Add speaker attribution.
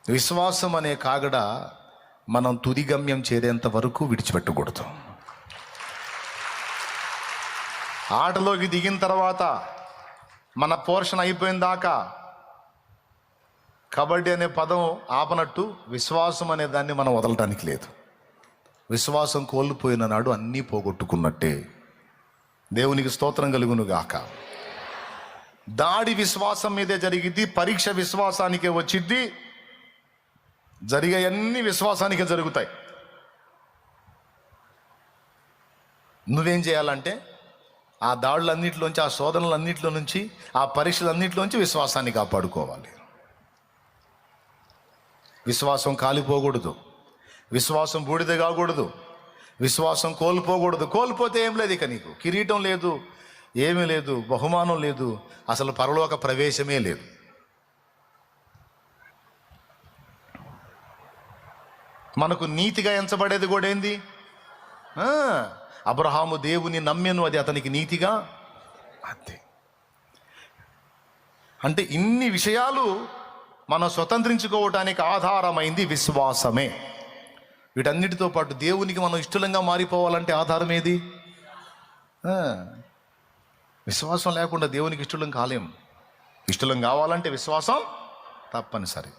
Speaker 1: విశ్వాసం అనే కాగడ మనం తుది గమ్యం చేరేంత వరకు విడిచిపెట్టకూడదు. ఆటలోకి దిగిన తర్వాత మన పోర్షన్ అయిపోయిన దాకా కబడ్డీ అనే పదం ఆపనట్టు విశ్వాసం అనే దాన్ని మనం వదలటానికి లేదు. విశ్వాసం కోల్పోయిన నాడు అన్నీ పోగొట్టుకున్నట్టే. దేవునికి స్తోత్రం కలుగును గాక. దాడి విశ్వాసం మీదే జరిగిద్ది, పరీక్ష విశ్వాసానికే వచ్చిద్ది, జరిగే అన్ని విశ్వాసానికే జరుగుతాయి. నువ్వేం చేయాలంటే ఆ దాడులన్నింటిలోంచి, ఆ శోధనలన్నింటిలో నుంచి, ఆ పరీక్షలన్నింటిలోంచి విశ్వాసాన్ని కాపాడుకోవాలి. విశ్వాసం కాలిపోకూడదు, విశ్వాసం బూడిద కాకూడదు, విశ్వాసం కోల్పోకూడదు. కోల్పోతే ఏం లేదు, ఇక నీకు కిరీటం లేదు, ఏమీ లేదు, బహుమానం లేదు, అసలు పరలోక ప్రవేశమే లేదు. మనకు నీతిగా ఎంచబడేది కూడా ఏంది? అబ్రహాము దేవుని నమ్మెను, అది అతనికి నీతిగా. అంతే. అంటే ఇన్ని విషయాలు మనం స్వతంత్రించుకోవటానికి ఆధారమైంది విశ్వాసమే. వీటన్నిటితో పాటు దేవునికి మనం ఇష్టలంగా మారిపోవాలంటే ఆధారం ఏది? విశ్వాసం లేకుండా దేవునికి ఇష్టలం కాలేం. ఇష్టలం కావాలంటే విశ్వాసం తప్పనిసరి.